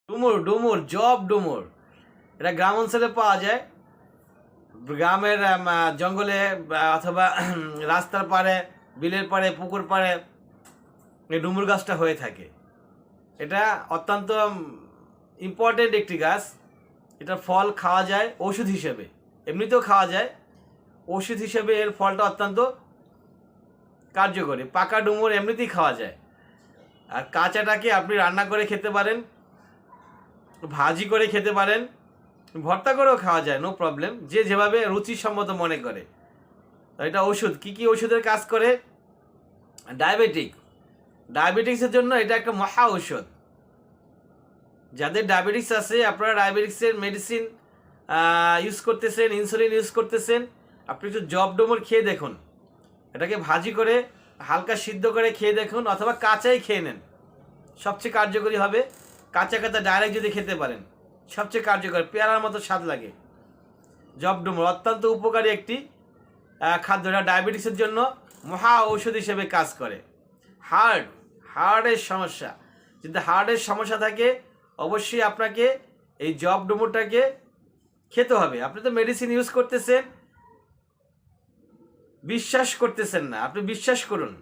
ডুমুর ডুমুর জব ডুমুর, এটা গ্রাম অঞ্চলে পাওয়া যায়। গ্রামের জঙ্গলে অথবা রাস্তার পাড়ে, বিলের পাড়ে, পুকুর পাড়ে এই ডুমুর গাছটা হয়ে থাকে। এটা অত্যন্ত ইম্পর্টেন্ট একটি গাছ। এটা ফল খাওয়া যায় ওষুধ হিসেবে, এমনিতেও খাওয়া যায়। ওষুধ হিসেবে এর ফলটা অত্যন্ত কার্যকরী। পাকা ডুমুর এমনিতেই খাওয়া যায়, আর কাঁচাটাকে আপনি রান্না করে খেতে পারেন, ভাজি করে খেতে পারেন, ভর্তা করেও খাওয়া যায়, নো প্রবলেম, যে যেভাবে রুচিসম্মত মনে করে। এটা ওষুধ। কি কি ওষুধের কাজ করে? ডায়াবেটিক্সের জন্য এটা একটা মহা ঔষধ। যাদের ডায়াবেটিক্স আছে, আপনারা ডায়াবেটিক্সের মেডিসিন ইউজ করতেছেন, ইনসুলিন ইউজ করতেছেন, আপনি একটু জব ডুমুর খেয়ে দেখুন। এটাকে ভাজি করে হালকা সিদ্ধ করে খেয়ে দেখুন, অথবা কাঁচাই খেয়ে নেন, সবচেয়ে কার্যকরী হবে। কাঁচা কাঁচা ডাইরেক্ট যদি খেতে পারেন সবচেয়ে কার্যকর, পেয়ারার মতো স্বাদ লাগে। জব ডুমুর অত্যন্ত উপকারী একটি খাদ্য। এটা ডায়াবেটিক্সের জন্য মহা ঔষধ হিসেবে কাজ করে। হার্টের সমস্যা, যদি হার্টের সমস্যা থাকে অবশ্যই আপনাকে এই জব ডুমুরটাকে খেতে হবে। আপনি তো মেডিসিন ইউজ করতেছেন, বিশ্বাস করতেছেন না, আপনি বিশ্বাস করুন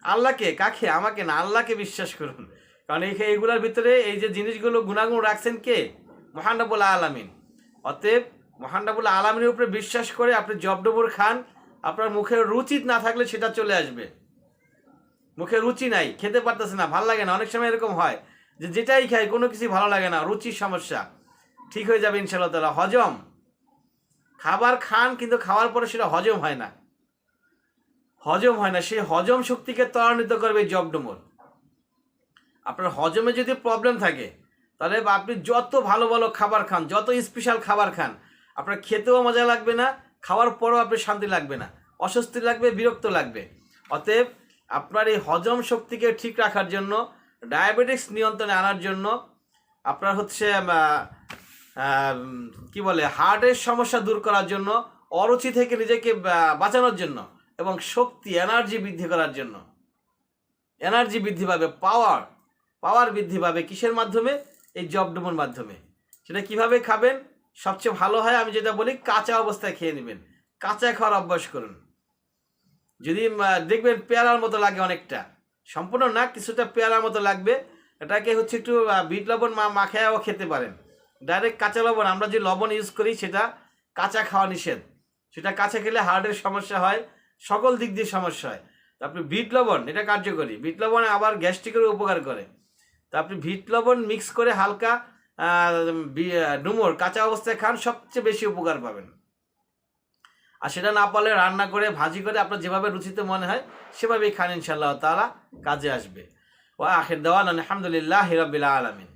আল্লাহকে। কাকে? আমাকে না, আল্লাহকে বিশ্বাস করুন। কারণ এইগুলোর ভিতরে এই যে জিনিসগুলো গুণাগুণ রাখছেন কে? মহান রব্বুল আলামিন। অতএব মহান রব্বুল আলামিনের উপরে বিশ্বাস করে আপনি জব ডুমুর খান। আপনার মুখের রুচি না থাকলে সেটা চলে আসবে। মুখে রুচি নাই, খেতে পারতেছে না, ভালো লাগে না। অনেক সময় এরকম হয় যে যেটাই খাই কোনো কিছু ভালো লাগে না, রুচির সমস্যা। ঠিক হয়ে যাবে ইনশাআল্লাহ তাআলা। হজম, খাবার খান কিন্তু খাওয়ার পরে সেটা হজম হয় না, সেই হজম শক্তিকে ত্বরান্বিত করবে জব ডুমুর। আপনার হজমে যদি প্রবলেম থাকে তাহলে আপনি যত ভালো ভালো খাবার খান, যত স্পেশাল খাবার খান, আপনার খেতেও মজা লাগবে না, খাওয়ার পরেও আপনার শান্তি লাগবে না, অস্বস্তি লাগবে, বিরক্ত লাগবে। অতএব আপনার এই হজম শক্তিকে ঠিক রাখার জন্য, ডায়াবেটিক্স নিয়ন্ত্রণে আনার জন্য, আপনার হচ্ছে কি বলে হার্টের সমস্যা দূর করার জন্য, অরুচি থেকে নিজেকে বাঁচানোর জন্য, এবং শক্তি, এনার্জি বৃদ্ধি করার জন্য, এনার্জি বৃদ্ধি পাবে, পাওয়ার বৃদ্ধি পাবে। কিসের মাধ্যমে? এই জব ডুমুর মাধ্যমে। সেটা কিভাবে খাবেন? সবচেয়ে ভালো হয় আমি যেটা বলি, কাঁচা অবস্থায় খেয়ে নেবেন। কাঁচা খাওয়ার অভ্যাস করুন। যদি দেখবেন পেয়ারার মতো লাগে অনেকটা, সম্পূর্ণ না, কিছুটা পেয়ারার মতো লাগবে, এটাকে হচ্ছে একটু বিট লবণ মাখায়ও খেতে পারেন। ডাইরেক্ট কাঁচা লবণ, আমরা যে লবণ ইউজ করি সেটা কাঁচা খাওয়া নিষেধ। সেটা কাঁচা খেলে হার্টের সমস্যা হয়, সকল দিক দিয়ে সমস্যা হয়। তো আপনি বিট লবণ, এটা কার্যকরী। বিট লবণ আবার গ্যাস্ট্রিকের উপকার করে। তো আপনি বিট লবণ মিক্স করে হালকা ডুমুর কাঁচা অবস্থায় খান, সবচেয়ে বেশি উপকার পাবেন। আর সেটা না পারলে রান্না করে, ভাজি করে, আপনার যেভাবে রুচিতে মনে হয় সেভাবেই খান, ইনশাআল্লাহ তাআলা কাজে আসবে। ওয়া আখির দাওয়ানা আলহামদুলিল্লাহি রাব্বিল আলামিন।